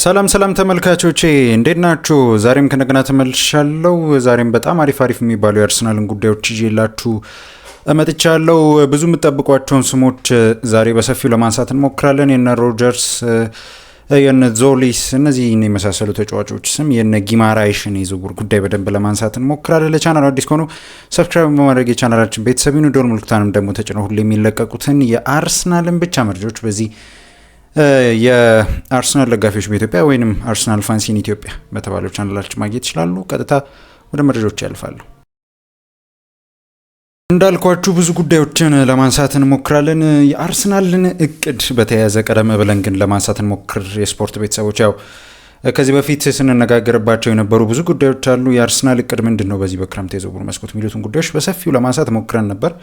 ሰላም ሰላም ተመልካቾቼ እንዴት ናችሁ? ዛሬም ከነገና ተመልሻለሁ። ዛሬም በጣም አሪፍ የሚባሉ የአርሰናልን ጉዳዮች ይዤላችሁ መጥቻለሁ። ብዙ የምትጠብቋቸውን ስሞች ዛሬ በሰፊው ለማንሳት እንሞክራለን። የነ ሮጀርስ፣ የነ ዞሊስ፣ እነዚህን የመሳሰሉ ተጫዋቾች ስም፣ የነ ጊማራይሽን የዝውውር ጉዳይ በደንብ ለማንሳት እንሞክራለን። ለቻናሉ አዲስ ከሆኑ ሰብስክራይብ በማድረግ የቻናላችን ቤተሰብ ይሁኑ። ደወል ምልክቱንም ደግሞ ተጭነው ሁሉ የሚለቀቁትን የአርሰናልን ብቻ መረጃዎች በዚህ የአርሰናል ደጋፊዎች በኢትዮጵያ ወይንም አርሰናል ፋንስ ኢን ኢትዮጵያ በተባለው ቻናላችን ማግኘት ይችላሉ። ቀጥታ ወደ መረጃዎች ያልፋሉ። እንዳልኳችሁ ብዙ ጉዳዮችን ለማንሳት እንሞክራለን። የአርሰናልን እቅድ በተያያዘ ቀደም ብለን ግን ለማንሳት እንሞክር። የስፖርት ቤተሰቦች ያው ከዚህ በፊት ስንነጋገርባቸው የነበሩ ብዙ ጉዳዮች አሉ። የአርሰናል እቅድ ምንድን ነው በዚህ በክረምት የዝውውር መስኮት የሚሉትን ጉዳዮች በሰፊው ለማንሳት ሞክረን ነበር።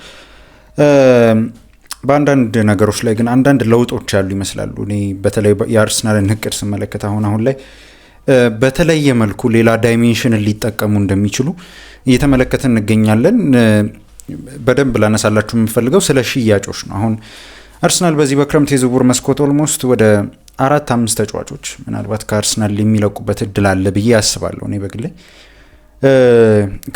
በአንዳንድ ነገሮች ላይ ግን አንዳንድ ለውጦች ያሉ ይመስላሉ። እኔ በተለይ የአርሰናልን እቅድ ስመለከት አሁን ላይ በተለየ መልኩ ሌላ ዳይሜንሽንን ሊጠቀሙ እንደሚችሉ እየተመለከትን እንገኛለን። በደንብ ላነሳላችሁ የምፈልገው ስለ ሽያጮች ነው። አሁን አርሰናል በዚህ በክረምት የዝውውር መስኮት ኦልሞስት ወደ 4-5 ተጫዋቾች ምናልባት ከአርሰናል የሚለቁበት እድል አለ ብዬ አስባለሁ። እኔ በግሌ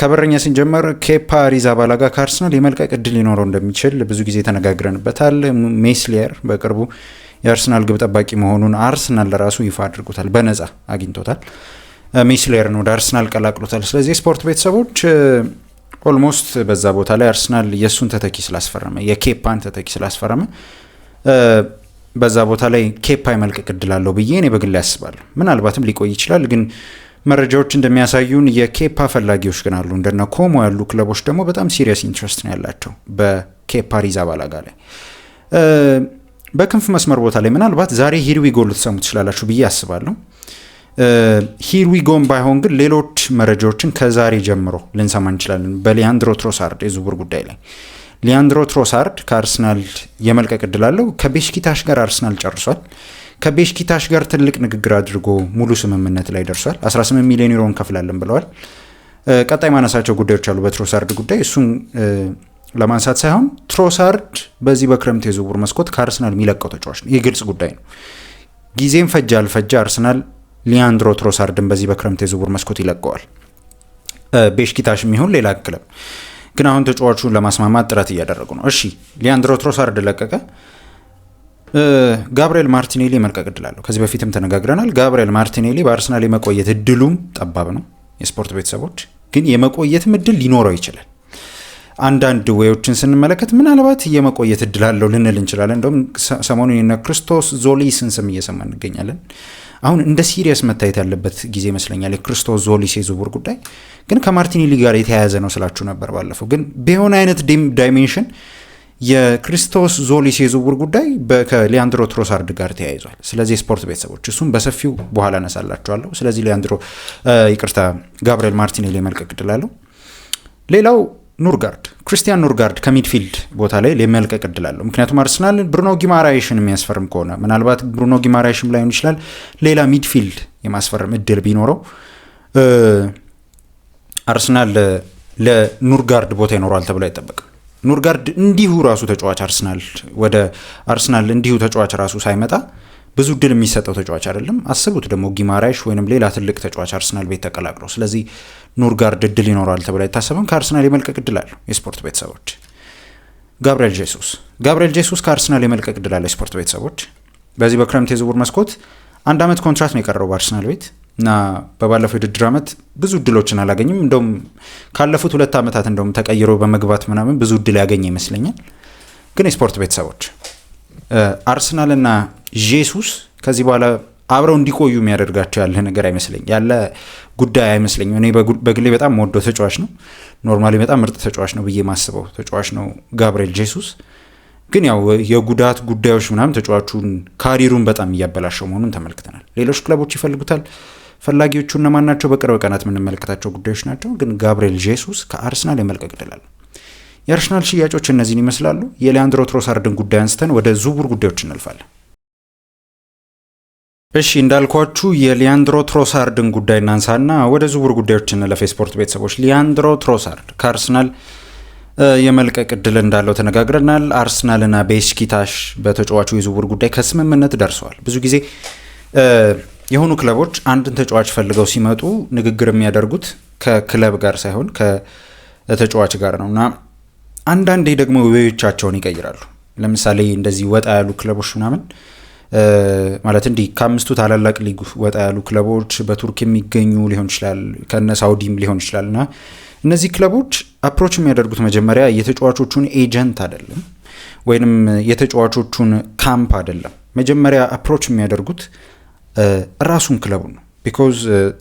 ከበረኛ ስንጀምር ኬፓ አሪዛባላጋ ከአርሰናል የመልቀቅ እድል ሊኖረው እንደሚችል ብዙ ጊዜ ተነጋግረንበታል። ሜስሊየር በቅርቡ የአርሰናል ግብ ጠባቂ መሆኑን አርሰናል ለራሱ ይፋ አድርጎታል፣ በነፃ አግኝቶታል። ሜስሊየርን ወደ አርሰናል ቀላቅሎታል። ስለዚህ ስፖርት ቤተሰቦች ኦልሞስት በዛ ቦታ ላይ አርሰናል የእሱን ተተኪ ስላስፈረመ የኬፓን ተተኪ ስላስፈረመ በዛ ቦታ ላይ ኬፓ የመልቀቅ እድል አለው ብዬ እኔ በግሌ ያስባለሁ። ምናልባትም ሊቆይ ይችላል፣ ግን መረጃዎች እንደሚያሳዩን የኬፓ ፈላጊዎች ግን አሉ። እንደነ ኮሞ ያሉ ክለቦች ደግሞ በጣም ሲሪየስ ኢንትረስት ነው ያላቸው በኬፓ አሪዛባላጋ ላይ። በክንፍ መስመር ቦታ ላይ ምናልባት ዛሬ ሂርዊጎ ልትሰሙ ትችላላችሁ ብዬ አስባለሁ። ሂርዊጎን ባይሆን ግን ሌሎች መረጃዎችን ከዛሬ ጀምሮ ልንሰማ እንችላለን። በሊያንድሮ ትሮሳርድ የዝውውር ጉዳይ ላይ ሊያንድሮ ትሮሳርድ ከአርሰናል የመልቀቅ እድል አለው። ከቤሽኪታሽ ጋር አርሰናል ጨርሷል። ከቤሽኪታሽ ጋር ትልቅ ንግግር አድርጎ ሙሉ ስምምነት ላይ ደርሷል። 18 ሚሊዮን ዩሮ እንከፍላለን ብለዋል። ቀጣይ ማነሳቸው ጉዳዮች አሉ በትሮሳርድ ጉዳይ። እሱን ለማንሳት ሳይሆን ትሮሳርድ በዚህ በክረምት የዝውውር መስኮት ከአርሰናል የሚለቀው ተጫዋች ነው። ይህ ግልጽ ጉዳይ ነው። ጊዜም ፈጃ አልፈጃ አርሰናል ሊያንድሮ ትሮሳርድን በዚህ በክረምት የዝውውር መስኮት ይለቀዋል። ቤሽኪታሽ የሚሆን ሌላ ክለብ ግን አሁን ተጫዋቹን ለማስማማት ጥረት እያደረጉ ነው። እሺ ሊያንድሮ ትሮሳርድ ለቀቀ። ጋብሪኤል ማርቲኔሊ የመልቀቅ እድል አለው። ከዚህ በፊትም ተነጋግረናል። ጋብሪኤል ማርቲኔሊ በአርሰናል የመቆየት እድሉም ጠባብ ነው። የስፖርት ቤተሰቦች ግን የመቆየትም እድል ሊኖረው ይችላል። አንዳንድ ወዮችን ስንመለከት ምናልባት የመቆየት እድል አለው ልንል እንችላለን። እንደውም ሰሞኑን የነ ክርስቶስ ዞሊስን ስም እየሰማ እንገኛለን። አሁን እንደ ሲሪየስ መታየት ያለበት ጊዜ ይመስለኛል የክርስቶስ ዞሊስ የዝውውር ጉዳይ። ግን ከማርቲኔሊ ጋር የተያያዘ ነው ስላችሁ ነበር ባለፈው። ግን በሆነ አይነት ዳይሜንሽን የክርስቶስ ዞሊስ የዝውውር ጉዳይ ከሊያንድሮ ትሮሳርድ ጋር ተያይዟል። ስለዚህ የስፖርት ቤተሰቦች እሱም በሰፊው በኋላ አነሳላችኋለሁ። ስለዚህ ጋብሪኤል ማርቲኔሊ የመልቀቅ እድል አለው። ሌላው ክርስቲያን ኑርጋርድ ከሚድፊልድ ቦታ ላይ የመልቀቅ እድል አለው። ምክንያቱም አርሰናል ብሩኖ ጊማራይሽን የሚያስፈርም ከሆነ ምናልባት ብሩኖ ጊማራይሽም ላይሆን ይችላል ሌላ ሚድፊልድ የማስፈርም እድል ቢኖረው አርሰናል ለኑርጋርድ ቦታ ይኖረዋል ተብሎ አይጠበቅም። ኑርጋርድ እንዲሁ ራሱ ተጫዋች ወደ አርሰናል እንዲሁ ተጫዋች ራሱ ሳይመጣ ብዙ እድል የሚሰጠው ተጫዋች አይደለም። አስቡት ደግሞ ጊማራይሽ ወይንም ሌላ ትልቅ ተጫዋች አርሰናል ቤት ተቀላቅለው። ስለዚህ ኑርጋርድ እድል ይኖረዋል ተብሎ አይታሰብም። ከአርሰናል የመልቀቅ እድል አለው። የስፖርት ቤተሰቦች ጋብሪኤል ጄሱስ ከአርሰናል የመልቀቅ እድል አለው። የስፖርት ቤተሰቦች በዚህ በክረምት የዝውውር መስኮት 1 ዓመት ኮንትራት ነው የቀረው በአርሰናል ቤት እና በባለፈው የውድድር ዓመት ብዙ እድሎችን አላገኝም። እንደውም ካለፉት 2 ዓመታት እንደውም ተቀይሮ በመግባት ምናምን ብዙ እድል ያገኘ ይመስለኛል። ግን የስፖርት ቤተሰቦች አርሰናልና ጄሱስ ከዚህ በኋላ አብረው እንዲቆዩ የሚያደርጋቸው ያለ ነገር ያለ ጉዳይ አይመስለኝም። እኔ በግሌ በጣም ወደው ተጫዋች ነው። ኖርማሊ በጣም ምርጥ ተጫዋች ነው ብዬ ማስበው ተጫዋች ነው ጋብሪኤል ጄሱስ። ግን ያው የጉዳት ጉዳዮች ምናምን ተጫዋቹን ካሪሩን በጣም እያበላሸው መሆኑን ተመልክተናል። ሌሎች ክለቦች ይፈልጉታል። ፈላጊዎቹ እነማን ናቸው? በቅርብ ቀናት የምንመለከታቸው ጉዳዮች ናቸው። ግን ጋብሪኤል ጄሱስ ከአርሰናል የመልቀቅ እድል አለው። የአርሰናል ሽያጮች እነዚህን ይመስላሉ። የሊያንድሮ ትሮሳርድን ጉዳይ አንስተን ወደ ዝውውር ጉዳዮች እናልፋለን። እሺ እንዳልኳችሁ የሊያንድሮ ትሮሳርድን ጉዳይ እናንሳና ወደ ዝውውር ጉዳዮች እንለፍ። የስፖርት ቤተሰቦች ሊያንድሮ ትሮሳርድ ከአርሰናል የመልቀቅ እድል እንዳለው ተነጋግረናል። አርሰናልና ቤሽኪታሽ በተጫዋቹ የዝውውር ጉዳይ ከስምምነት ደርሰዋል። ብዙ ጊዜ የሆኑ ክለቦች አንድን ተጫዋች ፈልገው ሲመጡ ንግግር የሚያደርጉት ከክለብ ጋር ሳይሆን ከተጫዋች ጋር ነው እና አንዳንዴ ደግሞ ውዮቻቸውን ይቀይራሉ። ለምሳሌ እንደዚህ ወጣ ያሉ ክለቦች ምናምን ማለት እንዲህ ከአምስቱ ታላላቅ ሊግ ወጣ ያሉ ክለቦች በቱርክ የሚገኙ ሊሆን ይችላል፣ ከነ ሳውዲም ሊሆን ይችላል እና እነዚህ ክለቦች አፕሮች የሚያደርጉት መጀመሪያ የተጫዋቾቹን ኤጀንት አይደለም ወይንም የተጫዋቾቹን ካምፕ አይደለም። መጀመሪያ አፕሮች የሚያደርጉት ራሱን ክለቡ ነው። ቢኮዝ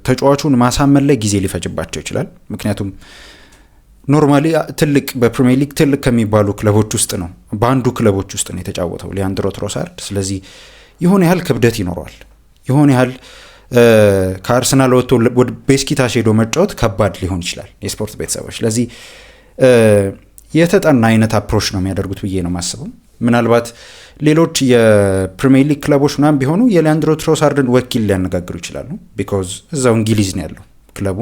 ተጫዋቹን ማሳመን ላይ ጊዜ ሊፈጅባቸው ይችላል። ምክንያቱም ኖርማሊ ትልቅ በፕሪሚየር ሊግ ትልቅ ከሚባሉ ክለቦች ውስጥ ነው፣ በአንዱ ክለቦች ውስጥ ነው የተጫወተው ሊያንድሮ ትሮሳርድ። ስለዚህ የሆነ ያህል ክብደት ይኖረዋል። የሆነ ያህል ከአርሰናል ወጥቶ ወደ ቤሽኪታሽ ሄዶ መጫወት ከባድ ሊሆን ይችላል የስፖርት ቤተሰቦች። ስለዚህ የተጠና አይነት አፕሮች ነው የሚያደርጉት ብዬ ነው የማስበው። ምናልባት ሌሎች የፕሪሚየር ሊግ ክለቦች ምናምን ቢሆኑ የሊያንድሮ ትሮሳርድን ወኪል ሊያነጋግሩ ይችላሉ። ቢኮዝ እዛው እንግሊዝ ነው ያለው ክለቡ፣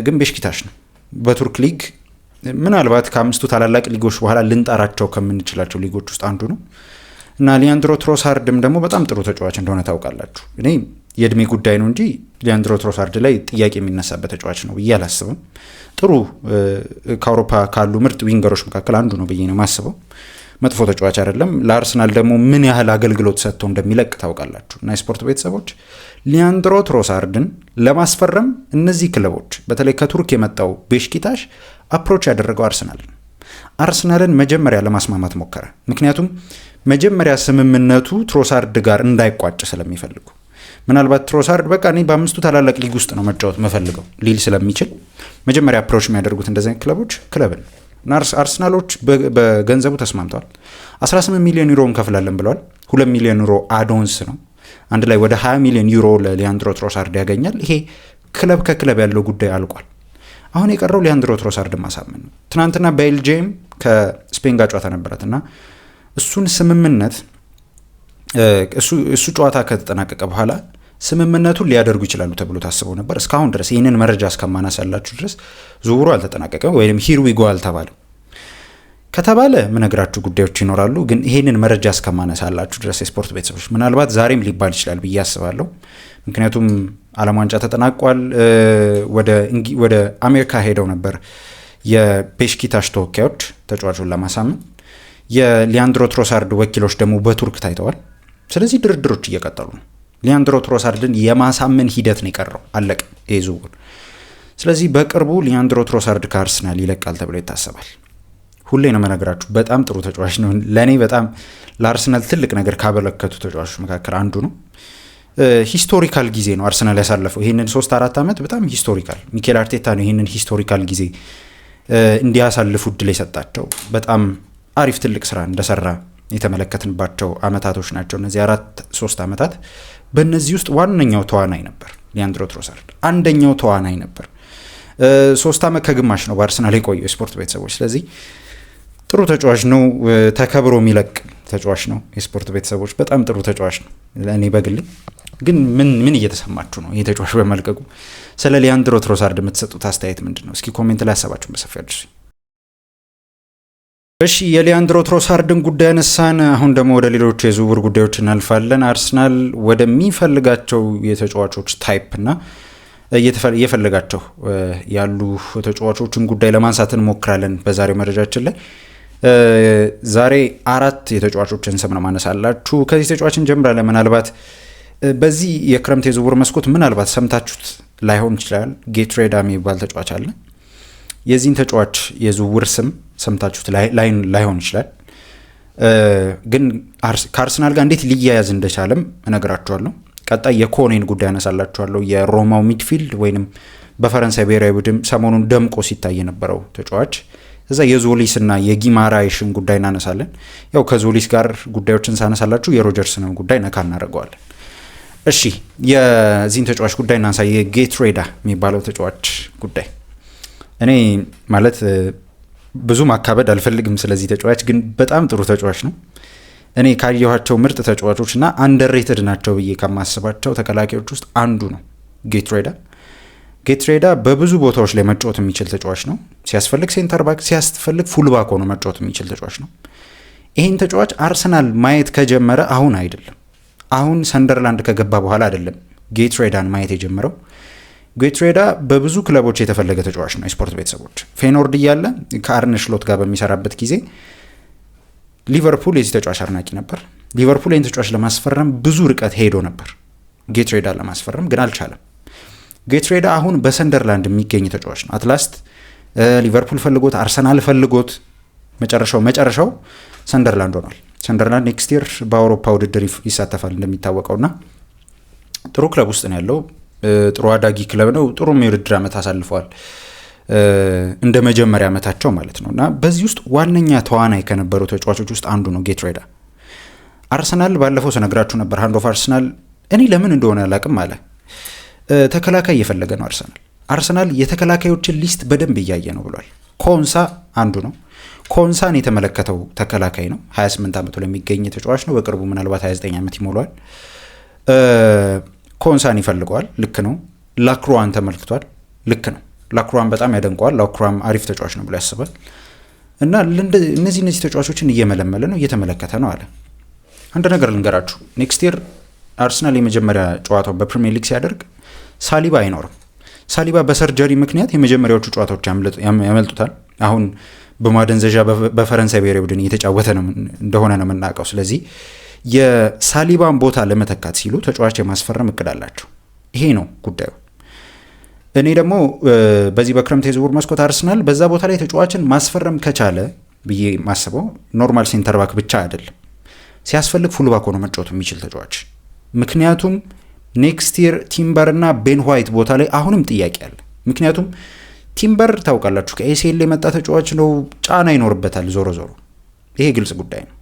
ግን ቤሽኪታሽ ነው በቱርክ ሊግ ምናልባት ከአምስቱ ታላላቅ ሊጎች በኋላ ልንጠራቸው ከምንችላቸው ሊጎች ውስጥ አንዱ ነው እና ሊያንድሮ ትሮሳርድም ደግሞ በጣም ጥሩ ተጫዋች እንደሆነ ታውቃላችሁ። እኔ የእድሜ ጉዳይ ነው እንጂ ሊያንድሮ ትሮሳርድ ላይ ጥያቄ የሚነሳበት ተጫዋች ነው ብዬ አላስብም። ጥሩ ከአውሮፓ ካሉ ምርጥ ዊንገሮች መካከል አንዱ ነው ብዬ ነው የማስበው። መጥፎ ተጫዋች አይደለም። ለአርሰናል ደግሞ ምን ያህል አገልግሎት ሰጥቶ እንደሚለቅ ታውቃላችሁ። እና የስፖርት ቤተሰቦች ሊያንድሮ ትሮሳርድን ለማስፈረም እነዚህ ክለቦች በተለይ ከቱርክ የመጣው ቤሽኪታሽ አፕሮች ያደረገው አርሰናልን መጀመሪያ ለማስማማት ሞከረ። ምክንያቱም መጀመሪያ ስምምነቱ ትሮሳርድ ጋር እንዳይቋጭ ስለሚፈልጉ ምናልባት ትሮሳርድ በቃ እኔ በአምስቱ ታላላቅ ሊግ ውስጥ ነው መጫወት መፈልገው ሊል ስለሚችል መጀመሪያ አፕሮች የሚያደርጉት እንደዚህ ክለቦች ክለብን እና አርሰናሎች በገንዘቡ ተስማምተዋል። 18 ሚሊዮን ዩሮ እንከፍላለን ብለዋል። 2 ሚሊዮን ዩሮ አዶንስ ነው። አንድ ላይ ወደ 20 ሚሊዮን ዩሮ ለሊያንድሮ ትሮሳርድ ያገኛል። ይሄ ክለብ ከክለብ ያለው ጉዳይ አልቋል። አሁን የቀረው ሊያንድሮ ትሮሳርድ ማሳመን ነው። ትናንትና ቤልጅየም ከስፔን ጋር ጨዋታ ነበረት እና እሱን ስምምነት እሱ ጨዋታ ከተጠናቀቀ በኋላ ስምምነቱን ሊያደርጉ ይችላሉ ተብሎ ታስበው ነበር። እስካሁን ድረስ ይህንን መረጃ እስከማናሳላችሁ ድረስ ዝውውሩ አልተጠናቀቀም ወይም ሂር ዊ ጎ አልተባለም። ከተባለ ምነግራችሁ ጉዳዮች ይኖራሉ፣ ግን ይህንን መረጃ እስከማነሳላችሁ ድረስ የስፖርት ቤተሰቦች ምናልባት ዛሬም ሊባል ይችላል ብዬ አስባለሁ። ምክንያቱም ዓለም ዋንጫ ተጠናቋል። ወደ አሜሪካ ሄደው ነበር የቤሽኪታሽ ተወካዮች ተጫዋቹን ለማሳመን። የሊያንድሮ ትሮሳርድ ወኪሎች ደግሞ በቱርክ ታይተዋል። ስለዚህ ድርድሮች እየቀጠሉ ነው። ሊያንድሮ ትሮሳርድን የማሳመን ሂደት ነው የቀረው። አለቀ ይህ ዝውውር። ስለዚህ በቅርቡ ሊያንድሮ ትሮሳርድ ከአርሰናል ይለቃል ተብሎ ይታሰባል። ሁሌ ነው መነግራችሁ፣ በጣም ጥሩ ተጫዋች ነው። ለእኔ በጣም ለአርሰናል ትልቅ ነገር ካበረከቱ ተጫዋቾች መካከል አንዱ ነው። ሂስቶሪካል ጊዜ ነው አርሰናል ያሳለፈው። ይህንን 3-4 ዓመት በጣም ሂስቶሪካል። ሚኬል አርቴታ ነው ይህንን ሂስቶሪካል ጊዜ እንዲያሳልፉ እድል የሰጣቸው። በጣም አሪፍ ትልቅ ስራ እንደሰራ የተመለከትንባቸው አመታቶች ናቸው እነዚህ 4-3 ዓመታት። በእነዚህ ውስጥ ዋነኛው ተዋናይ ነበር ሊያንድሮ ትሮሳርድ፣ አንደኛው ተዋናይ ነበር። 3 ዓመት ከግማሽ ነው በአርሰናል የቆየው የስፖርት ቤተሰቦች። ስለዚህ ጥሩ ተጫዋች ነው፣ ተከብሮ የሚለቅ ተጫዋች ነው። የስፖርት ቤተሰቦች በጣም ጥሩ ተጫዋች ነው። ለእኔ በግሌ ግን ምን እየተሰማችሁ ነው ይህ ተጫዋች በመልቀቁ? ስለ ሊያንድሮ ትሮሳርድ የምትሰጡት አስተያየት ምንድን ነው? እስኪ ኮሜንት ላይ ሀሳባችሁን በሰፊ አድርሱኝ። እሺ የሊያንድሮ ትሮሳርድን ጉዳይ ያነሳን፣ አሁን ደግሞ ወደ ሌሎች የዝውውር ጉዳዮች እናልፋለን። አርሰናል ወደሚፈልጋቸው የተጫዋቾች ታይፕ እና እየፈለጋቸው ያሉ ተጫዋቾችን ጉዳይ ለማንሳት እንሞክራለን በዛሬው መረጃችን ላይ። ዛሬ 4 የተጫዋቾችን ስም ነው ማነሳላችሁ። ከዚህ ተጫዋች እንጀምራለን። ምናልባት በዚህ የክረምት የዝውውር መስኮት ምናልባት ሰምታችሁት ላይሆን ይችላል። ጌትሬዳ የሚባል ተጫዋች አለ። የዚህን ተጫዋች የዝውውር ስም ሰምታችሁት ላይሆን ይችላል፣ ግን ከአርሰናል ጋር እንዴት ሊያያዝ እንደቻለም እነግራችኋለሁ። ቀጣይ የኮኔን ጉዳይ ያነሳላችኋለሁ። የሮማው ሚድፊልድ ወይንም በፈረንሳይ ብሔራዊ ቡድን ሰሞኑን ደምቆ ሲታይ የነበረው ተጫዋች። እዛ የዞሊስ እና የጊማራይሽን ጉዳይ እናነሳለን። ያው ከዞሊስ ጋር ጉዳዮችን ሳነሳላችሁ የሮጀርስንም ጉዳይ ነካ እናደርገዋለን። እሺ የዚህን ተጫዋች ጉዳይ እናንሳ። የጌትሬዳ የሚባለው ተጫዋች ጉዳይ እኔ ማለት ብዙ ማካበድ አልፈልግም ስለዚህ ተጫዋች፣ ግን በጣም ጥሩ ተጫዋች ነው። እኔ ካየኋቸው ምርጥ ተጫዋቾች እና አንደርሬትድ ናቸው ብዬ ከማስባቸው ተከላካዮች ውስጥ አንዱ ነው ጌትሬዳ በብዙ ቦታዎች ላይ መጫወት የሚችል ተጫዋች ነው። ሲያስፈልግ ሴንተር ባክ፣ ሲያስፈልግ ፉል ባክ ሆኖ መጫወት የሚችል ተጫዋች ነው። ይህን ተጫዋች አርሰናል ማየት ከጀመረ አሁን አይደለም፣ አሁን ሰንደርላንድ ከገባ በኋላ አይደለም ጌትሬዳን ማየት የጀመረው። ጌትሬዳ በብዙ ክለቦች የተፈለገ ተጫዋች ነው። የስፖርት ቤተሰቦች ፌኖርድ እያለ ከአርነ ስሎት ጋር በሚሰራበት ጊዜ ሊቨርፑል የዚህ ተጫዋች አድናቂ ነበር። ሊቨርፑል ይህን ተጫዋች ለማስፈረም ብዙ ርቀት ሄዶ ነበር ጌትሬዳ ለማስፈረም ግን አልቻለም። ጌትሬዳ አሁን በሰንደርላንድ የሚገኝ ተጫዋች ነው። አትላስት ሊቨርፑል ፈልጎት፣ አርሰናል ፈልጎት መጨረሻው ሰንደርላንድ ሆኗል። ሰንደርላንድ ኔክስት ይር በአውሮፓ ውድድር ይሳተፋል እንደሚታወቀውና ጥሩ ክለብ ውስጥ ነው ያለው። ጥሩ አዳጊ ክለብ ነው። ጥሩ የውድድር ዓመት አሳልፈዋል እንደ መጀመሪያ ዓመታቸው ማለት ነው። እና በዚህ ውስጥ ዋነኛ ተዋናይ ከነበሩ ተጫዋቾች ውስጥ አንዱ ነው ጌትሬዳ። አርሰናል ባለፈው ስነግራችሁ ነበር፣ ሃንድ ኦፍ አርሰናል እኔ ለምን እንደሆነ አላቅም አለ። ተከላካይ እየፈለገ ነው አርሰናል የተከላካዮችን ሊስት በደንብ እያየ ነው ብሏል። ኮንሳ አንዱ ነው። ኮንሳን የተመለከተው ተከላካይ ነው። 28 ዓመቱ ለሚገኝ ተጫዋች ነው። በቅርቡ ምናልባት 29 ዓመት ይሞላዋል። ኮንሳን ይፈልገዋል። ልክ ነው። ላክሮዋን ተመልክቷል። ልክ ነው። ላክሮዋን በጣም ያደንቀዋል። ላክሮዋም አሪፍ ተጫዋች ነው ብሎ ያስባል። እና እነዚህ ተጫዋቾችን እየመለመለ ነው፣ እየተመለከተ ነው አለ። አንድ ነገር ልንገራችሁ። ኔክስት ይር አርሰናል የመጀመሪያ ጨዋታው በፕሪሚየር ሊግ ሲያደርግ ሳሊባ አይኖርም። ሳሊባ በሰርጀሪ ምክንያት የመጀመሪያዎቹ ጨዋታዎች ያመልጡታል። አሁን በማደንዘዣ በፈረንሳይ ብሔራዊ ቡድን እየተጫወተ እንደሆነ ነው የምናውቀው። ስለዚህ የሳሊባን ቦታ ለመተካት ሲሉ ተጫዋች የማስፈረም እቅድ አላቸው። ይሄ ነው ጉዳዩ። እኔ ደግሞ በዚህ በክረምት የዝውውር መስኮት አርሰናል በዛ ቦታ ላይ ተጫዋችን ማስፈረም ከቻለ ብዬ ማስበው ኖርማል ሴንተር ባክ ብቻ አይደለም፣ ሲያስፈልግ ፉልባክ ሆኖ መጫወት የሚችል ተጫዋች። ምክንያቱም ኔክስት ይር ቲምበር እና ቤን ዋይት ቦታ ላይ አሁንም ጥያቄ አለ። ምክንያቱም ቲምበር ታውቃላችሁ ከኤሲኤል የመጣ ተጫዋች ነው፣ ጫና ይኖርበታል። ዞሮ ይሄ ግልጽ ጉዳይ ነው።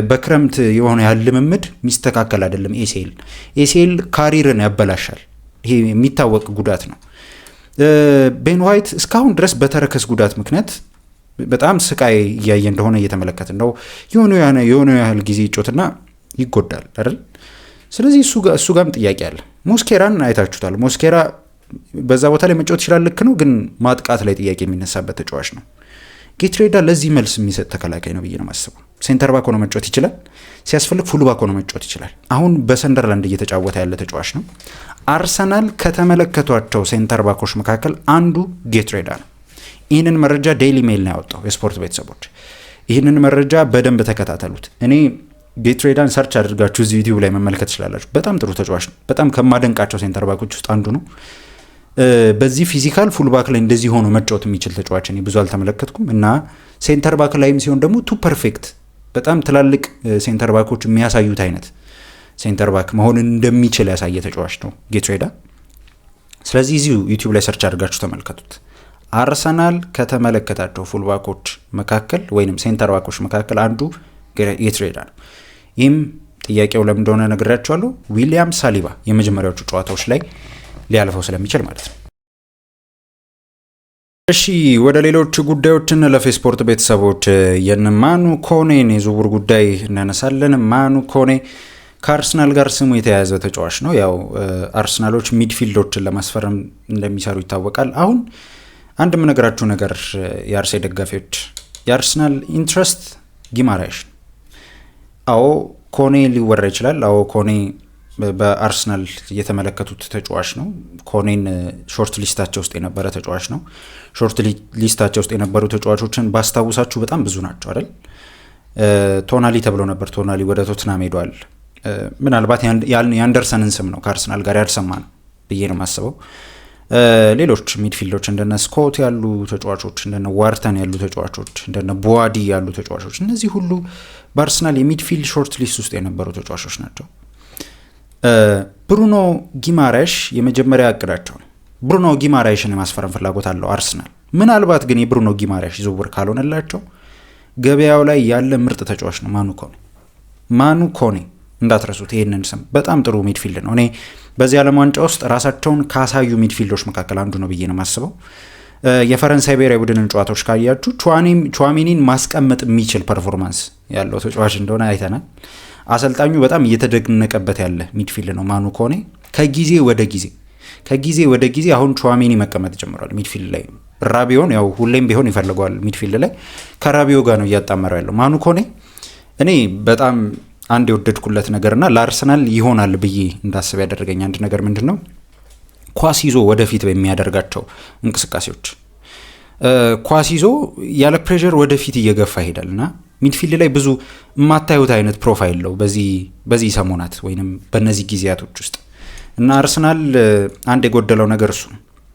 በክረምት የሆነ ያህል ልምምድ ሚስተካከል አይደለም። ኤሲኤል ካሪርን ያበላሻል። ይሄ የሚታወቅ ጉዳት ነው። ቤን ዋይት እስካሁን ድረስ በተረከዝ ጉዳት ምክንያት በጣም ስቃይ እያየ እንደሆነ እየተመለከትን ነው። የሆነ ያህል ጊዜ ይጮትና ይጎዳል አይደል? ስለዚህ እሱ ጋርም ጥያቄ አለ። ሞስኬራን አይታችሁታል። ሞስኬራ በዛ ቦታ ላይ መጫወት ይችላል፣ ልክ ነው። ግን ማጥቃት ላይ ጥያቄ የሚነሳበት ተጫዋች ነው። ጌትሬዳ ለዚህ መልስ የሚሰጥ ተከላካይ ነው ብዬ ነው የማስበው። ሴንተር ባክ ሆኖ መጫወት ይችላል፣ ሲያስፈልግ ፉል ባክ ሆኖ መጫወት ይችላል። አሁን በሰንደርላንድ እየተጫወተ ያለ ተጫዋች ነው። አርሰናል ከተመለከቷቸው ሴንተር ባኮች መካከል አንዱ ጌትሬዳ ነው። ይህንን መረጃ ዴይሊ ሜል ነው ያወጣው። የስፖርት ቤተሰቦች ይህንን መረጃ በደንብ ተከታተሉት። እኔ ጌትሬዳን ሰርች አድርጋችሁ እዚህ ዩቲዩብ ላይ መመልከት ትችላላችሁ። በጣም ጥሩ ተጫዋች ነው። በጣም ከማደንቃቸው ሴንተር ባኮች ውስጥ አንዱ ነው። በዚህ ፊዚካል ፉል ባክ ላይ እንደዚህ ሆኖ መጫወት የሚችል ተጫዋች እኔ ብዙ አልተመለከትኩም እና ሴንተር ባክ ላይም ሲሆን ደግሞ ቱ ፐርፌክት በጣም ትላልቅ ሴንተር ባኮች የሚያሳዩት አይነት ሴንተር ባክ መሆን እንደሚችል ያሳየ ተጫዋች ነው ጌትሬዳ። ስለዚህ እዚሁ ዩቲዩብ ላይ ሰርች አድርጋችሁ ተመልከቱት። አርሰናል ከተመለከታቸው ፉል ባኮች መካከል ወይንም ሴንተር ባኮች መካከል አንዱ ጌትሬዳ ነው። ይህም ጥያቄው ለምን እንደሆነ ነግሬያቸዋለሁ። ዊሊያም ሳሊባ የመጀመሪያዎቹ ጨዋታዎች ላይ ሊያልፈው ስለሚችል ማለት ነው። እሺ ወደ ሌሎች ጉዳዮች እንለፍ። የስፖርት ቤተሰቦች የማኑ ኮኔን የዝውውር ጉዳይ እናነሳለን። ማኑ ኮኔ ከአርሰናል ጋር ስሙ የተያያዘ ተጫዋች ነው። ያው አርሰናሎች ሚድፊልዶችን ለማስፈረም እንደሚሰሩ ይታወቃል። አሁን አንድ የምነግራችሁ ነገር የአርሴ ደጋፊዎች፣ የአርሰናል ኢንትረስት ጊማራይሽ። አዎ ኮኔ ሊወራ ይችላል። አዎ ኮኔ በአርሰናል የተመለከቱት ተጫዋች ነው። ኮኔን ሾርት ሊስታቸው ውስጥ የነበረ ተጫዋች ነው። ሾርት ሊስታቸው ውስጥ የነበሩ ተጫዋቾችን ባስታውሳችሁ በጣም ብዙ ናቸው አይደል? ቶናሊ ተብሎ ነበር። ቶናሊ ወደ ቶትናም ሄዷል። ምናልባት የአንደርሰንን ስም ነው ከአርሰናል ጋር ያልሰማ ነው ብዬ ነው የማስበው። ሌሎች ሚድፊልዶች እንደነ ስኮት ያሉ ተጫዋቾች፣ እንደነ ዋርተን ያሉ ተጫዋቾች፣ እንደነ ቦዋዲ ያሉ ተጫዋቾች፣ እነዚህ ሁሉ በአርሰናል የሚድፊልድ ሾርት ሊስት ውስጥ የነበሩ ተጫዋቾች ናቸው። ብሩኖ ጊማራሽ የመጀመሪያ እቅዳቸው ነው። ብሩኖ ጊማራሽን የማስፈረም ፍላጎት አለው አርሰናል። ምናልባት ግን የብሩኖ ጊማራሽ ዝውውር ካልሆነላቸው ገበያው ላይ ያለ ምርጥ ተጫዋች ነው ማኑ ኮኔ። እንዳትረሱት ይሄንን ስም። በጣም ጥሩ ሚድፊልድ ነው። እኔ በዚህ ዓለም ዋንጫ ውስጥ ራሳቸውን ካሳዩ ሚድፊልዶች መካከል አንዱ ነው ብዬ ነው የማስበው። የፈረንሳይ ብሔራዊ ቡድንን ጨዋታዎች ካያችሁ ቹዋሚኒን ማስቀመጥ የሚችል ፐርፎርማንስ ያለው ተጫዋች እንደሆነ አይተናል። አሰልጣኙ በጣም እየተደነቀበት ያለ ሚድፊልድ ነው ማኑ ኮኔ። ከጊዜ ወደ ጊዜ አሁን ቹዋሚኒ መቀመጥ ጀምሯል ሚድፊልድ ላይ። ራቢዮን ያው ሁሌም ቢሆን ይፈልገዋል ሚድፊልድ ላይ፣ ከራቢዮ ጋር ነው እያጣመረው ያለው ማኑ ኮኔ። እኔ በጣም አንድ የወደድኩለት ነገርና ለአርሰናል ይሆናል ብዬ እንዳስብ ያደረገኝ አንድ ነገር ምንድን ነው? ኳስ ይዞ ወደፊት በሚያደርጋቸው እንቅስቃሴዎች ኳስ ይዞ ያለ ፕሬዠር ወደፊት እየገፋ ይሄዳል እና ሚድፊልድ ላይ ብዙ የማታዩት አይነት ፕሮፋይል ነው በዚህ ሰሞናት ወይም በእነዚህ ጊዜያቶች ውስጥ እና አርሰናል አንድ የጎደለው ነገር እሱ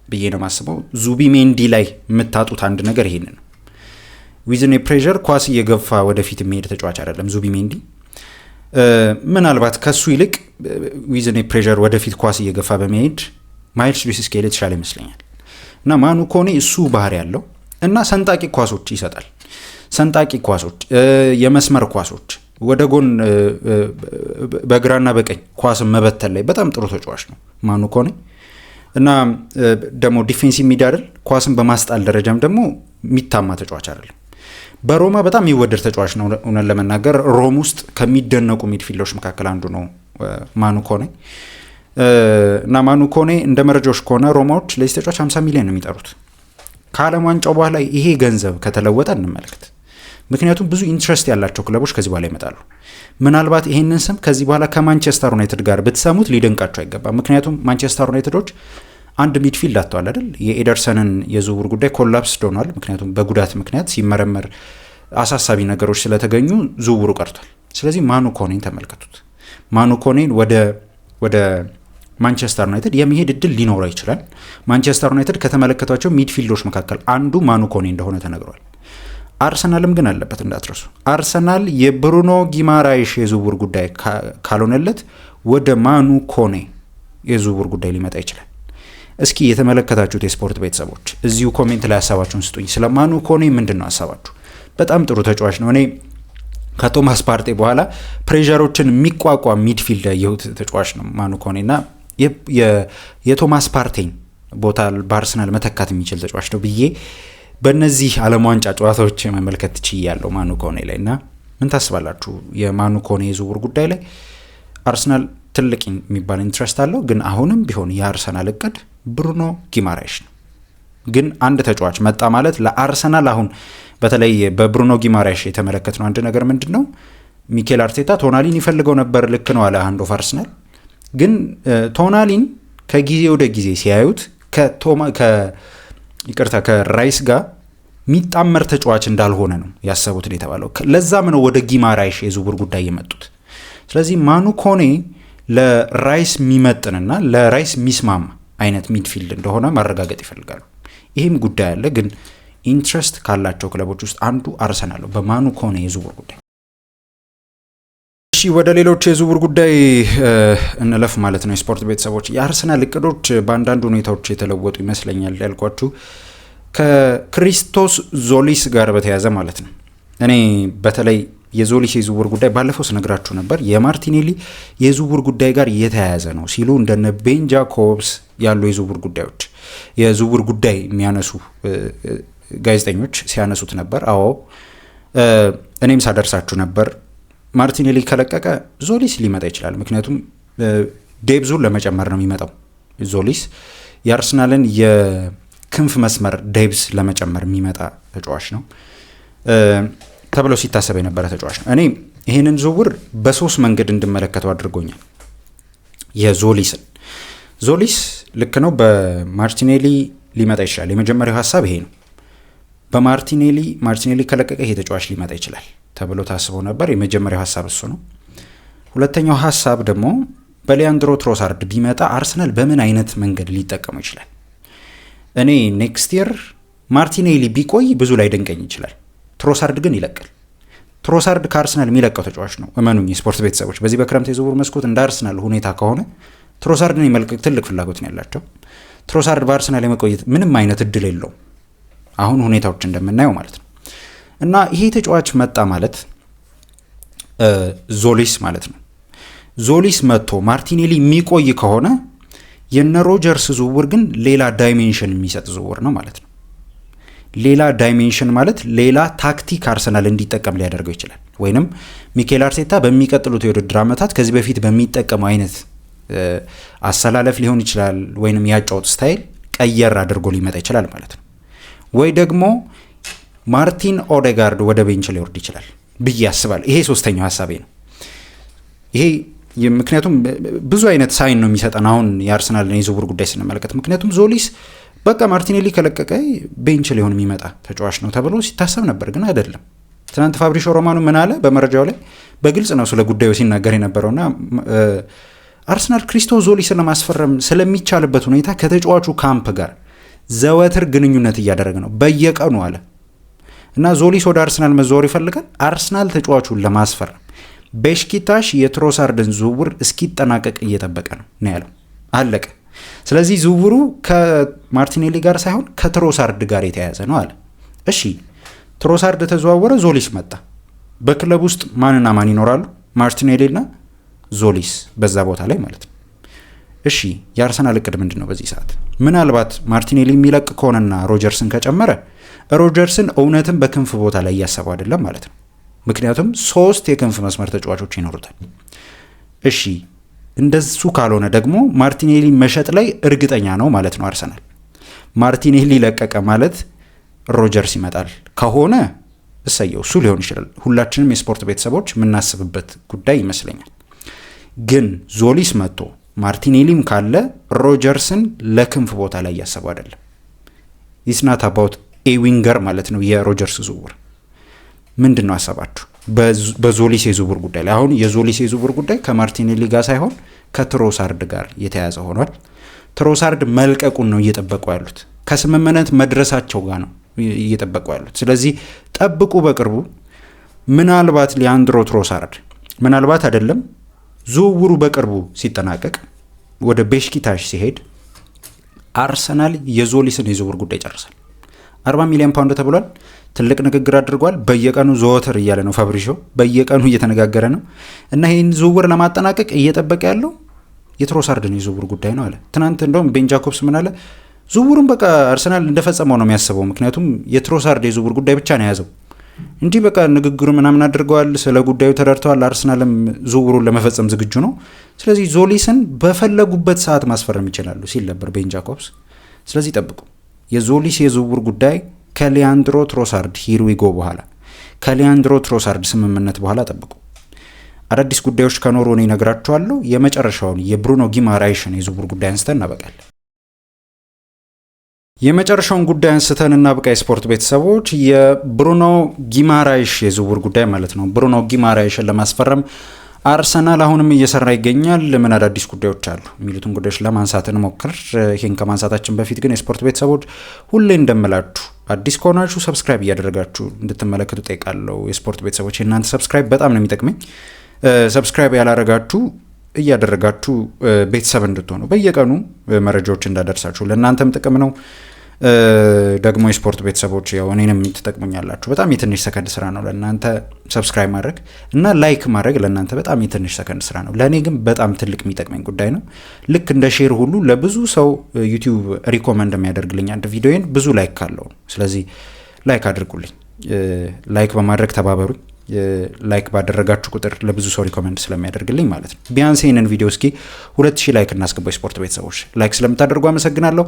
ብዬ ነው የማስበው። ዙቢሜንዲ ላይ የምታጡት አንድ ነገር ይሄንን ነው። ዊዝን ፕሬዠር ኳስ እየገፋ ወደፊት የሚሄድ ተጫዋች አይደለም ዙቢሜንዲ። ምናልባት ከሱ ይልቅ ዊዝን ፕሬዠር ወደፊት ኳስ እየገፋ በመሄድ ማይልስ ሉዊስ ስኬሊ የተሻለ ይመስለኛል እና ማኑ ኮኔ እሱ ባህሪ ያለው እና ሰንጣቂ ኳሶች ይሰጣል። ሰንጣቂ ኳሶች፣ የመስመር ኳሶች ወደ ጎን በግራና በቀኝ ኳስን መበተን ላይ በጣም ጥሩ ተጫዋች ነው ማኑ ኮኔ እና ደግሞ ዲፌንሲቭ ሚድ አይደል፣ ኳስን በማስጣል ደረጃም ደግሞ የሚታማ ተጫዋች አይደለም። በሮማ በጣም የሚወደድ ተጫዋች ነው። እውነት ለመናገር ሮም ውስጥ ከሚደነቁ ሚድፊልዶች መካከል አንዱ ነው ማኑ ኮኔ እና ማኑ ኮኔ እንደ መረጃዎች ከሆነ ሮማዎች ለዚህ ተጫዋች 50 ሚሊዮን ነው የሚጠሩት። ከዓለም ዋንጫው በኋላ ይሄ ገንዘብ ከተለወጠ እንመለከት። ምክንያቱም ብዙ ኢንትረስት ያላቸው ክለቦች ከዚህ በኋላ ይመጣሉ። ምናልባት ይሄንን ስም ከዚህ በኋላ ከማንቸስተር ዩናይትድ ጋር ብትሰሙት ሊደንቃቸው አይገባም። ምክንያቱም ማንቸስተር ዩናይትዶች አንድ ሚድፊልድ አጥተዋል አይደል? የኤደርሰንን የዝውውር ጉዳይ ኮላፕስ ሆኗል። ምክንያቱም በጉዳት ምክንያት ሲመረመር አሳሳቢ ነገሮች ስለተገኙ ዝውውሩ ቀርቷል። ስለዚህ ማኑ ኮኔን ተመልከቱት። ማኑ ኮኔን ወደ ማንቸስተር ዩናይትድ የመሄድ እድል ሊኖረው ይችላል። ማንቸስተር ዩናይትድ ከተመለከቷቸው ሚድፊልዶች መካከል አንዱ ማኑ ኮኔ እንደሆነ ተነግሯል። አርሰናልም ግን አለበት እንዳትረሱ። አርሰናል የብሩኖ ጊማራይሽ የዝውውር ጉዳይ ካልሆነለት ወደ ማኑ ኮኔ የዝውውር ጉዳይ ሊመጣ ይችላል። እስኪ የተመለከታችሁት የስፖርት ቤተሰቦች እዚሁ ኮሜንት ላይ ሀሳባችሁን ስጡኝ። ስለ ማኑ ኮኔ ምንድን ነው ሀሳባችሁ? በጣም ጥሩ ተጫዋች ነው። እኔ ከቶማስ ፓርቴ በኋላ ፕሬዠሮችን የሚቋቋም ሚድፊልድ ያየሁት ተጫዋች ነው ማኑ ኮኔ እና የቶማስ ፓርቴን ቦታ በአርሰናል መተካት የሚችል ተጫዋች ነው ብዬ በእነዚህ ዓለም ዋንጫ ጨዋታዎች መመልከት ችያለሁ ማኑ ኮኔ ላይ። እና ምን ታስባላችሁ የማኑ ኮኔ የዝውውር ጉዳይ ላይ? አርሰናል ትልቅ የሚባል ኢንትረስት አለው፣ ግን አሁንም ቢሆን የአርሰናል እቅድ ብሩኖ ጊማራይሽ ነው። ግን አንድ ተጫዋች መጣ ማለት ለአርሰናል አሁን በተለይ በብሩኖ ጊማራይሽ የተመለከትነው አንድ ነገር ምንድን ነው? ሚኬል አርቴታ ቶናሊን ይፈልገው ነበር፣ ልክ ነው አለ አንድ ኦፍ አርሰናል። ግን ቶናሊን ከጊዜ ወደ ጊዜ ሲያዩት ከራይስ ጋር የሚጣመር ተጫዋች እንዳልሆነ ነው ያሰቡት የተባለው። ለዛም ነው ወደ ጊማራይሽ የዝውውር ጉዳይ የመጡት። ስለዚህ ማኑ ኮኔ ለራይስ የሚመጥንና ለራይስ የሚስማማ አይነት ሚድፊልድ እንደሆነ ማረጋገጥ ይፈልጋሉ። ይህም ጉዳይ አለ። ግን ኢንትረስት ካላቸው ክለቦች ውስጥ አንዱ አርሰናል ነው በማኑ ኮኔ የዝውውር ጉዳይ። እሺ ወደ ሌሎች የዝውውር ጉዳይ እንለፍ ማለት ነው። የስፖርት ቤተሰቦች የአርሰናል እቅዶች በአንዳንድ ሁኔታዎች የተለወጡ ይመስለኛል ያልኳችሁ ከክሪስቶስ ዞሊስ ጋር በተያያዘ ማለት ነው። እኔ በተለይ የዞሊስ የዝውውር ጉዳይ ባለፈው ስነግራችሁ ነበር የማርቲኔሊ የዝውውር ጉዳይ ጋር እየተያያዘ ነው ሲሉ እንደነ ቤን ጃኮብስ ያሉ የዝውውር ጉዳይ የሚያነሱ ጋዜጠኞች ሲያነሱት ነበር። አዎ እኔም ሳደርሳችሁ ነበር። ማርቲኔሊ ከለቀቀ ዞሊስ ሊመጣ ይችላል። ምክንያቱም ዴብዙን ለመጨመር ነው የሚመጣው። ዞሊስ የአርሰናልን የክንፍ መስመር ዴብዝ ለመጨመር የሚመጣ ተጫዋች ነው ተብሎ ሲታሰብ የነበረ ተጫዋች ነው። እኔ ይህንን ዝውውር በሶስት መንገድ እንድመለከተው አድርጎኛል። ዞሊስ ልክ ነው፣ በማርቲኔሊ ሊመጣ ይችላል። የመጀመሪያው ሀሳብ ይሄ ነው። ማርቲኔሊ ከለቀቀ ይሄ ተጫዋች ሊመጣ ይችላል ተብሎ ታስበው ነበር። የመጀመሪያው ሀሳብ እሱ ነው። ሁለተኛው ሀሳብ ደግሞ በሊያንድሮ ትሮሳርድ ቢመጣ አርሰናል በምን አይነት መንገድ ሊጠቀመው ይችላል። እኔ ኔክስት ይር ማርቲኔሊ ቢቆይ ብዙ ላይ ደንቀኝ ይችላል። ትሮሳርድ ግን ይለቃል። ትሮሳርድ ከአርሰናል የሚለቀው ተጫዋች ነው። እመኑኝ የስፖርት ቤተሰቦች፣ በዚህ በክረምት የዝውውር መስኮት እንደ አርሰናል ሁኔታ ከሆነ ትሮሳርድን የመልቀቅ ትልቅ ፍላጎት ነው ያላቸው። ትሮሳርድ በአርሰናል የመቆየት ምንም አይነት እድል የለውም አሁን ሁኔታዎች እንደምናየው ማለት ነው። እና ይሄ ተጫዋች መጣ ማለት ዞሊስ ማለት ነው። ዞሊስ መጥቶ ማርቲኔሊ የሚቆይ ከሆነ የነ ሮጀርስ ዝውውር ግን ሌላ ዳይሜንሽን የሚሰጥ ዝውውር ነው ማለት ነው። ሌላ ዳይሜንሽን ማለት ሌላ ታክቲክ አርሰናል እንዲጠቀም ሊያደርገው ይችላል። ወይንም ሚኬል አርቴታ በሚቀጥሉት የውድድር ዓመታት ከዚህ በፊት በሚጠቀመው አይነት አሰላለፍ ሊሆን ይችላል፣ ወይንም ያጫወት ስታይል ቀየር አድርጎ ሊመጣ ይችላል ማለት ነው። ወይ ደግሞ ማርቲን ኦዴጋርድ ወደ ቤንች ሊወርድ ይችላል ብዬ አስባለሁ። ይሄ ሶስተኛው ሀሳቤ ነው። ይሄ ምክንያቱም ብዙ አይነት ሳይን ነው የሚሰጠን አሁን የአርሰናልን የዝውውር ጉዳይ ስንመለከት። ምክንያቱም ዞሊስ በቃ ማርቲኔሊ ከለቀቀ ቤንች ሊሆን የሚመጣ ተጫዋች ነው ተብሎ ሲታሰብ ነበር፣ ግን አይደለም። ትናንት ፋብሪሾ ሮማኖ ምን አለ? በመረጃው ላይ በግልጽ ነው ስለ ጉዳዩ ሲናገር የነበረውና አርሰናል ክሪስቶ ዞሊስን ለማስፈረም ስለሚቻልበት ሁኔታ ከተጫዋቹ ካምፕ ጋር ዘወትር ግንኙነት እያደረገ ነው በየቀኑ አለ። እና ዞሊስ ወደ አርሰናል መዘወር ይፈልጋል። አርሰናል ተጫዋቹን ለማስፈረም ቤሽኪታሽ የትሮሳርድን ዝውውር እስኪጠናቀቅ እየጠበቀ ነው ያለው። አለቀ። ስለዚህ ዝውውሩ ከማርቲኔሊ ጋር ሳይሆን ከትሮሳርድ ጋር የተያያዘ ነው አለ። እሺ ትሮሳርድ ተዘዋወረ፣ ዞሊስ መጣ። በክለብ ውስጥ ማንና ማን ይኖራሉ? ማርቲኔሊና ዞሊስ በዛ ቦታ ላይ ማለት ነው። እሺ የአርሰናል እቅድ ምንድን ነው በዚህ ሰዓት? ምናልባት ማርቲኔሊ የሚለቅ ከሆነና ሮጀርስን ከጨመረ ሮጀርስን እውነትም በክንፍ ቦታ ላይ እያሰበው አይደለም ማለት ነው። ምክንያቱም 3 የክንፍ መስመር ተጫዋቾች ይኖሩታል። እሺ እንደሱ ካልሆነ ደግሞ ማርቲኔሊ መሸጥ ላይ እርግጠኛ ነው ማለት ነው አርሰናል። ማርቲኔሊ ለቀቀ ማለት ሮጀርስ ይመጣል ከሆነ እሰየው፣ እሱ ሊሆን ይችላል። ሁላችንም የስፖርት ቤተሰቦች የምናስብበት ጉዳይ ይመስለኛል። ግን ዞሊስ መጥቶ ማርቲኔሊም ካለ ሮጀርስን ለክንፍ ቦታ ላይ እያሰቡ አይደለም። ኢስናት አባውት ኤዊንገር ማለት ነው የሮጀርስ ዝውውር። ምንድን ነው ሀሳባችሁ በዞሊስ የዝውውር ጉዳይ ላይ? አሁን የዞሊስ የዝውውር ጉዳይ ከማርቲኔሊ ጋር ሳይሆን ከትሮሳርድ ጋር የተያዘ ሆኗል። ትሮሳርድ መልቀቁን ነው እየጠበቁ ያሉት። ከስምምነት መድረሳቸው ጋር ነው እየጠበቁ ያሉት። ስለዚህ ጠብቁ። በቅርቡ ምናልባት ሊያንድሮ ትሮሳርድ ምናልባት አይደለም ዝውውሩ በቅርቡ ሲጠናቀቅ ወደ ቤሽኪታሽ ሲሄድ አርሰናል የዞሊስን የዝውውር ጉዳይ ጨርሳል። 40 ሚሊዮን ፓውንድ ተብሏል። ትልቅ ንግግር አድርጓል። በየቀኑ ዘወትር እያለ ነው ፋብሪሾ፣ በየቀኑ እየተነጋገረ ነው እና ይህን ዝውውር ለማጠናቀቅ እየጠበቀ ያለው የትሮሳርድን የዝውውር ጉዳይ ነው አለ። ትናንት እንደውም ቤን ጃኮብስ ምን አለ? ዝውውሩን በቃ አርሰናል እንደፈጸመው ነው የሚያስበው። ምክንያቱም የትሮሳርድ የዝውውር ጉዳይ ብቻ ነው የያዘው እንጂ በቃ ንግግሩ ምናምን አድርገዋል። ስለ ጉዳዩ ተረድተዋል። አርሰናልም ዝውውሩን ለመፈጸም ዝግጁ ነው። ስለዚህ ዞሊስን በፈለጉበት ሰዓት ማስፈረም ይችላሉ ሲል ነበር ቤን ጃኮብስ። ስለዚህ ጠብቁ። የዞሊስ የዝውውር ጉዳይ ከሊያንድሮ ትሮሳርድ ሂርዊጎ በኋላ ከሊያንድሮ ትሮሳርድ ስምምነት በኋላ ጠብቁ። አዳዲስ ጉዳዮች ከኖሩ እኔ እነግራችኋለሁ። የመጨረሻውን የብሩኖ ጊማራይሽን የዝውውር ጉዳይ አንስተን እናበቃለን። የመጨረሻውን ጉዳይ አንስተን እናብቃ። የስፖርት ቤተሰቦች የብሩኖ ጊማራይሽ የዝውውር ጉዳይ ማለት ነው። ብሩኖ ጊማራይሽን ለማስፈረም አርሰናል አሁንም እየሰራ ይገኛል። ምን አዳዲስ ጉዳዮች አሉ የሚሉትን ጉዳዮች ለማንሳት እንሞክር። ይህን ከማንሳታችን በፊት ግን የስፖርት ቤተሰቦች ሁሌ እንደምላችሁ አዲስ ከሆናችሁ ሰብስክራይብ እያደረጋችሁ እንድትመለከቱ ጠይቃለሁ። የስፖርት ቤተሰቦች የእናንተ ሰብስክራይብ በጣም ነው የሚጠቅመኝ። ሰብስክራይብ ያላረጋችሁ እያደረጋችሁ ቤተሰብ እንድትሆኑ በየቀኑ መረጃዎች እንዳደርሳችሁ ለእናንተም ጥቅም ነው። ደግሞ የስፖርት ቤተሰቦች ያው እኔንም ትጠቅሙኛላችሁ። በጣም የትንሽ ሰከንድ ስራ ነው ለእናንተ ሰብስክራይብ ማድረግ እና ላይክ ማድረግ ለእናንተ በጣም የትንሽ ሰከንድ ስራ ነው። ለእኔ ግን በጣም ትልቅ የሚጠቅመኝ ጉዳይ ነው። ልክ እንደ ሼር ሁሉ ለብዙ ሰው ዩቲዩብ ሪኮመንድ የሚያደርግልኝ አንድ ቪዲዮን ብዙ ላይክ ካለው። ስለዚህ ላይክ አድርጉልኝ። ላይክ በማድረግ ተባበሩኝ። ላይክ ባደረጋችሁ ቁጥር ለብዙ ሰው ሪኮመንድ ስለሚያደርግልኝ ማለት ነው። ቢያንስ ይህንን ቪዲዮ እስኪ 2000 ላይክ እናስገባው። የስፖርት ቤተሰቦች ላይክ ስለምታደርጉ አመሰግናለሁ።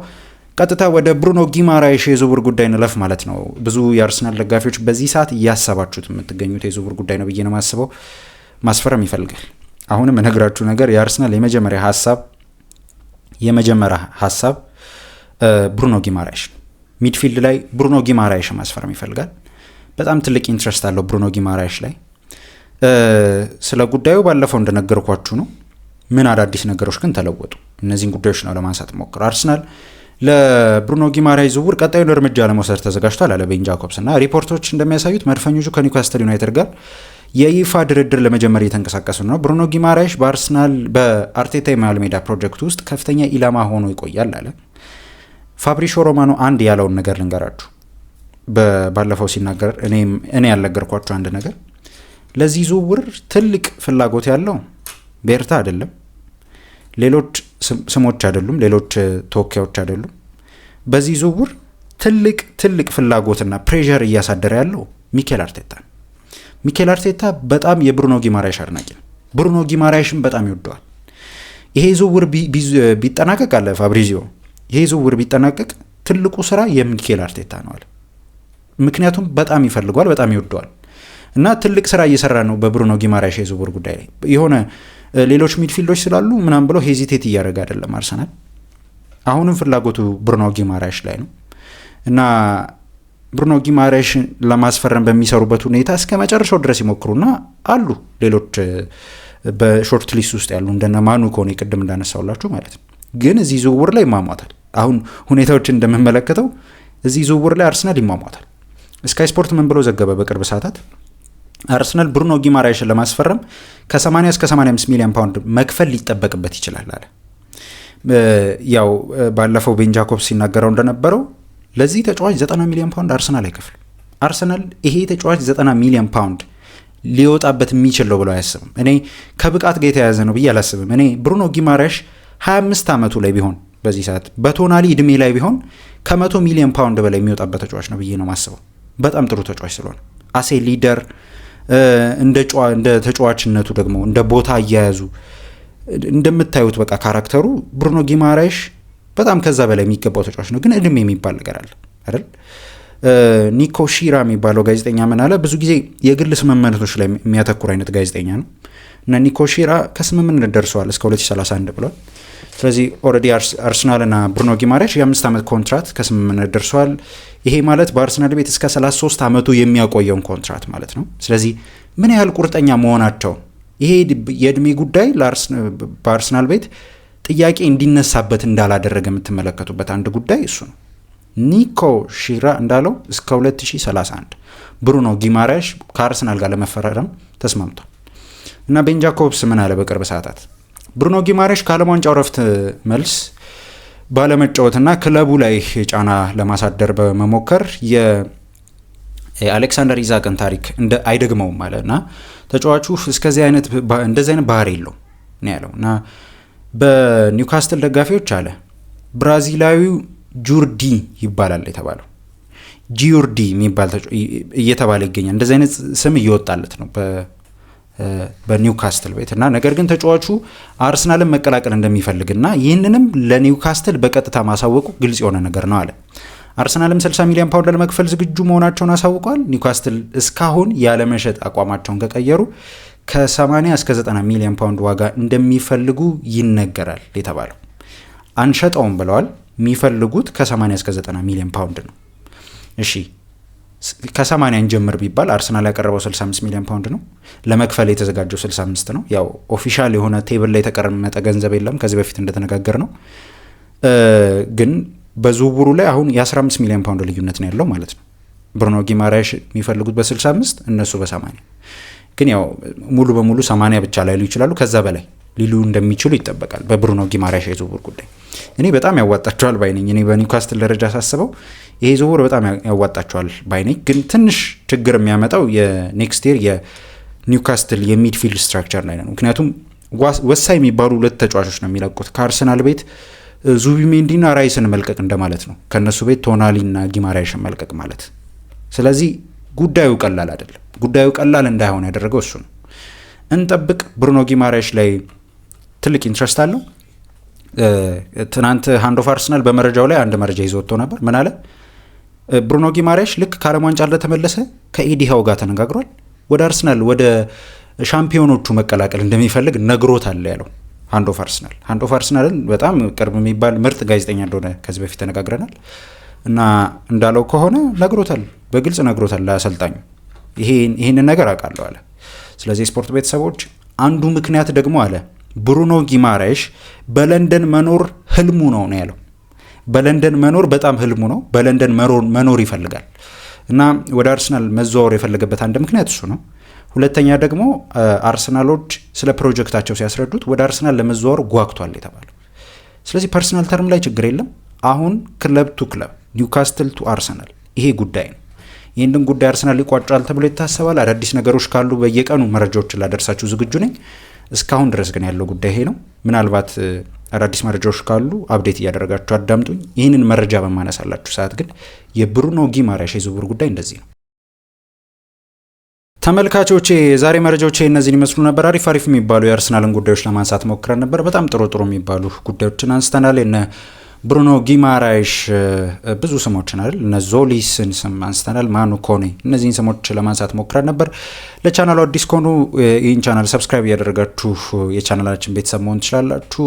ቀጥታ ወደ ብሩኖ ጊማራይሽ የዝውውር ጉዳይ እንለፍ ማለት ነው። ብዙ የአርሰናል ደጋፊዎች በዚህ ሰዓት እያሰባችሁት የምትገኙት የዝውውር ጉዳይ ነው ብዬ ነው የማስበው። ማስፈረም ይፈልጋል። አሁንም እነግራችሁ ነገር የአርሰናል የመጀመሪያ ሀሳብ ብሩኖ ጊማራይሽ ሚድፊልድ ላይ ብሩኖ ጊማራይሽ ማስፈረም ይፈልጋል። በጣም ትልቅ ኢንትረስት አለው ብሩኖ ጊማራይሽ ላይ። ስለ ጉዳዩ ባለፈው እንደነገርኳችሁ ነው። ምን አዳዲስ ነገሮች ግን ተለወጡ? እነዚህን ጉዳዮች ነው ለማንሳት ሞክረው። አርሰናል ለብሩኖ ጊማራይሽ ዝውውር ቀጣዩን እርምጃ ለመውሰድ ተዘጋጅቷል አለ ቤን ጃኮብስ እና ሪፖርቶች እንደሚያሳዩት መድፈኞቹ ከኒውካስትል ዩናይትድ ጋር የይፋ ድርድር ለመጀመር እየተንቀሳቀሱ ነው። ብሩኖ ጊማራይሽ በአርሰናል በአርቴታ የመሃል ሜዳ ፕሮጀክት ውስጥ ከፍተኛ ኢላማ ሆኖ ይቆያል አለ። ፋብሪሾ ሮማኖ አንድ ያለውን ነገር ልንገራችሁ። ባለፈው ሲናገር እኔ ያልነገርኳችሁ አንድ ነገር፣ ለዚህ ዝውውር ትልቅ ፍላጎት ያለው ቤርታ አይደለም፣ ሌሎች ስሞች አይደሉም፣ ሌሎች ተወካዮች አይደሉም። በዚህ ዝውውር ትልቅ ፍላጎትና ፕሬዠር እያሳደረ ያለው ሚኬል አርቴታ። ሚኬል አርቴታ በጣም የብሩኖ ጊማራይሽ አድናቂ ነው። ብሩኖ ጊማራይሽን በጣም ይወደዋል። ይሄ ዝውውር ቢጠናቀቅ አለ ፋብሪዚዮ፣ ይሄ ዝውውር ቢጠናቀቅ ትልቁ ስራ የሚኬል አርቴታ ነው አለ። ምክንያቱም በጣም ይፈልገዋል፣ በጣም ይወደዋል እና ትልቅ ስራ እየሰራ ነው በብሩኖ ጊማራይሽ የዝውውር ጉዳይ ላይ። የሆነ ሌሎች ሚድፊልዶች ስላሉ ምናምን ብለው ሄዚቴት እያደረገ አይደለም አርሰናል። አሁንም ፍላጎቱ ብሩኖ ጊማራሽ ላይ ነው እና ብሩኖ ጊማራሽ ለማስፈረም በሚሰሩበት ሁኔታ እስከ መጨረሻው ድረስ ይሞክሩና አሉ ሌሎች በሾርት ሊስት ውስጥ ያሉ እንደነ ማኑ ኮኔ ቅድም እንዳነሳውላችሁ ማለት ነው። ግን እዚህ ዝውውር ላይ ይሟሟታል። አሁን ሁኔታዎችን እንደምመለከተው እዚህ ዝውውር ላይ አርሰናል ይሟሟታል። ስካይ ስፖርት ምን ብሎ ዘገበ በቅርብ ሰዓታት? አርሰናል ብሩኖ ጊማራሽን ለማስፈረም ከ80 እስከ 85 ሚሊዮን ፓውንድ መክፈል ሊጠበቅበት ይችላል አለ። ያው ባለፈው ቤን ጃኮብስ ሲናገረው እንደነበረው ለዚህ ተጫዋች 90 ሚሊዮን ፓውንድ አርሰናል አይከፍልም። አርሰናል ይሄ ተጫዋች 90 ሚሊዮን ፓውንድ ሊወጣበት የሚችል ነው ብሎ አያስብም። እኔ ከብቃት ጋር የተያያዘ ነው ብዬ አላስብም። እኔ ብሩኖ ጊማራሽ 25 ዓመቱ ላይ ቢሆን በዚህ ሰዓት በቶናሊ እድሜ ላይ ቢሆን ከ100 ሚሊዮን ፓውንድ በላይ የሚወጣበት ተጫዋች ነው ብዬ ነው ማስበው። በጣም ጥሩ ተጫዋች ስለሆነ አሴ ሊደር እንደ ተጫዋችነቱ ደግሞ እንደ ቦታ አያያዙ እንደምታዩት በቃ ካራክተሩ ብሩኖ ጊማራሽ በጣም ከዛ በላይ የሚገባው ተጫዋች ነው። ግን እድሜ የሚባል ነገር አለ አይደል? ኒኮ ሺራ የሚባለው ጋዜጠኛ ምን አለ? ብዙ ጊዜ የግል ስምምነቶች ላይ የሚያተኩር አይነት ጋዜጠኛ ነው እና ኒኮ ሺራ ከስምምነት ደርሰዋል እስከ 2031 ብሏል። ስለዚህ ኦልሬዲ አርሰናልና ብሩኖ ጊማራሽ የ5 ዓመት ኮንትራት ከስምምነት ደርሰዋል። ይሄ ማለት በአርሰናል ቤት እስከ 33 ዓመቱ የሚያቆየውን ኮንትራት ማለት ነው። ስለዚህ ምን ያህል ቁርጠኛ መሆናቸው ይሄ የእድሜ ጉዳይ በአርሰናል ቤት ጥያቄ እንዲነሳበት እንዳላደረገ የምትመለከቱበት አንድ ጉዳይ እሱ ነው። ኒኮ ሺራ እንዳለው እስከ 2031 ብሩኖ ጊማራሽ ከአርሰናል ጋር ለመፈራረም ተስማምቷል እና ቤን ጃኮብስ ምን አለ በቅርብ ሰዓታት? ብሩኖ ጊማራሽ ከዓለም ዋንጫው ረፍት መልስ ባለመጫወትና ክለቡ ላይ ጫና ለማሳደር በመሞከር የአሌክሳንደር ኢዛቅን ታሪክ አይደግመውም አለ እና ተጫዋቹ እንደዚህ አይነት ባህሪ የለውም ነው ያለው እና በኒውካስትል ደጋፊዎች አለ ብራዚላዊው ጁርዲ ይባላል የተባለው ጂዩርዲ የሚባል እየተባለ ይገኛል። እንደዚህ አይነት ስም እየወጣለት ነው በኒውካስትል ቤት እና ነገር ግን ተጫዋቹ አርሰናልን መቀላቀል እንደሚፈልግና ይህንንም ለኒውካስትል በቀጥታ ማሳወቁ ግልጽ የሆነ ነገር ነው አለ። አርሰናልም 60 ሚሊዮን ፓውንድ ለመክፈል ዝግጁ መሆናቸውን አሳውቀዋል። ኒውካስትል እስካሁን ያለመሸጥ አቋማቸውን ከቀየሩ ከ80 እስከ 90 ሚሊዮን ፓውንድ ዋጋ እንደሚፈልጉ ይነገራል የተባለው። አንሸጠውም ብለዋል። የሚፈልጉት ከ80 እስከ 90 ሚሊዮን ፓውንድ ነው። እሺ ከ80 እንጀምር ቢባል አርሰናል ያቀረበው 65 ሚሊዮን ፓውንድ ነው። ለመክፈል የተዘጋጀው 65 ነው። ያው ኦፊሻል የሆነ ቴብል ላይ የተቀመጠ ገንዘብ የለም። ከዚህ በፊት እንደተነጋገር ነው። ግን በዝውውሩ ላይ አሁን የ15 ሚሊዮን ፓውንድ ልዩነት ነው ያለው ማለት ነው። ብሩኖ ጊማራሽ የሚፈልጉት በ65 እነሱ በ80 ግን ያው ሙሉ በሙሉ 80 ብቻ ላይሉ ይችላሉ። ከዛ በላይ ሊሉ እንደሚችሉ ይጠበቃል። በብሩኖ ጊማራሽ የዝውውር ጉዳይ እኔ በጣም ያዋጣቸዋል ባይነኝ። እኔ በኒውካስትል ደረጃ ሳስበው ይሄ ዝውውር በጣም ያዋጣቸዋል ባይነኝ። ግን ትንሽ ችግር የሚያመጣው የኔክስት ይር የኒውካስትል የሚድፊልድ ስትራክቸር ላይ ነው። ምክንያቱም ወሳኝ የሚባሉ 2 ተጫዋቾች ነው የሚለቁት ከአርሰናል ቤት ዙቢሜንዲና ራይስን መልቀቅ እንደማለት ነው። ከነሱ ቤት ቶናሊና ጊማራሽን መልቀቅ ማለት። ስለዚህ ጉዳዩ ቀላል አይደለም። ጉዳዩ ቀላል እንዳይሆን ያደረገው እሱ ነው። እንጠብቅ። ብሩኖ ጊማራሽ ላይ ትልቅ ኢንትረስት አለው። ትናንት ሃንድ ኦፍ አርሰናል በመረጃው ላይ አንድ መረጃ ይዞ ወጥቶ ነበር። ምን አለ? ብሩኖ ጊማራሽ ልክ ከዓለም ዋንጫ እንደተመለሰ ከኤዲ ሃው ጋር ተነጋግሯል። ወደ አርሰናል ወደ ሻምፒዮኖቹ መቀላቀል እንደሚፈልግ ነግሮታል ያለው ሃንድ ኦፍ አርሰናል። ሃንድ ኦፍ አርሰናልን በጣም ቅርብ የሚባል ምርጥ ጋዜጠኛ እንደሆነ ከዚህ በፊት ተነጋግረናል እና እንዳለው ከሆነ ነግሮታል፣ በግልጽ ነግሮታል ለአሰልጣኙ። ይህንን ነገር አውቃለሁ አለ። ስለዚህ የስፖርት ቤተሰቦች አንዱ ምክንያት ደግሞ አለ ብሩኖ ጊማራሽ በለንደን መኖር ህልሙ ነው ያለው። በለንደን መኖር በጣም ህልሙ ነው። በለንደን መኖር ይፈልጋል እና ወደ አርሰናል መዘዋወር የፈለገበት አንድ ምክንያት እሱ ነው። ሁለተኛ ደግሞ አርሰናሎች ስለ ፕሮጀክታቸው ሲያስረዱት ወደ አርሰናል ለመዘዋወር ጓግቷል የተባለው። ስለዚህ ፐርሰናል ተርም ላይ ችግር የለም። አሁን ክለብ ቱ ክለብ ኒውካስትል ቱ አርሰናል ይሄ ጉዳይ ነው። ይህንን ጉዳይ አርሰናል ሊቋጫል ተብሎ ይታሰባል። አዳዲስ ነገሮች ካሉ በየቀኑ መረጃዎችን ላደርሳችሁ ዝግጁ ነኝ። እስካሁን ድረስ ግን ያለው ጉዳይ ይሄ ነው። ምናልባት አዳዲስ መረጃዎች ካሉ አፕዴት እያደረጋችሁ አዳምጡኝ። ይህንን መረጃ በማነሳላችሁ ሰዓት ግን የብሩኖ ጊማራሽ የዝውውር ጉዳይ እንደዚህ ነው። ተመልካቾቼ የዛሬ መረጃዎቼ እነዚህን ይመስሉ ነበር። አሪፍ የሚባሉ የአርሰናልን ጉዳዮች ለማንሳት ሞክረን ነበር። በጣም ጥሩ የሚባሉ ጉዳዮችን አንስተናል። የነ ብሩኖ ጊማራይሽ፣ ብዙ ስሞችን አይደል እነ ዞሊስን ስም አንስተናል፣ ማኑ ኮኔ፣ እነዚህን ስሞች ለማንሳት ሞክረን ነበር። ለቻናሉ አዲስ ከሆኑ ይህን ቻናል ሰብስክራይብ እያደረጋችሁ የቻናላችን ቤተሰብ መሆን ትችላላችሁ።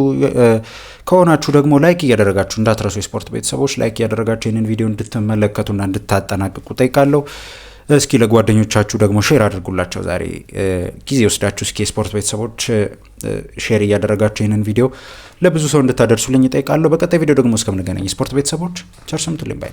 ከሆናችሁ ደግሞ ላይክ እያደረጋችሁ እንዳትረሱ። የስፖርት ቤተሰቦች ላይክ እያደረጋችሁ ይህንን ቪዲዮ እንድትመለከቱና እንድታጠናቅቁ ጠይቃለሁ። እስኪ ለጓደኞቻችሁ ደግሞ ሼር አድርጉላቸው። ዛሬ ጊዜ ወስዳችሁ እስኪ የስፖርት ቤተሰቦች ሼር እያደረጋችሁ ይህንን ቪዲዮ ለብዙ ሰው እንድታደርሱልኝ እጠይቃለሁ። በቀጣይ ቪዲዮ ደግሞ እስከምንገናኝ የስፖርት ቤተሰቦች ቸር ሰንብቱልኝ ባይ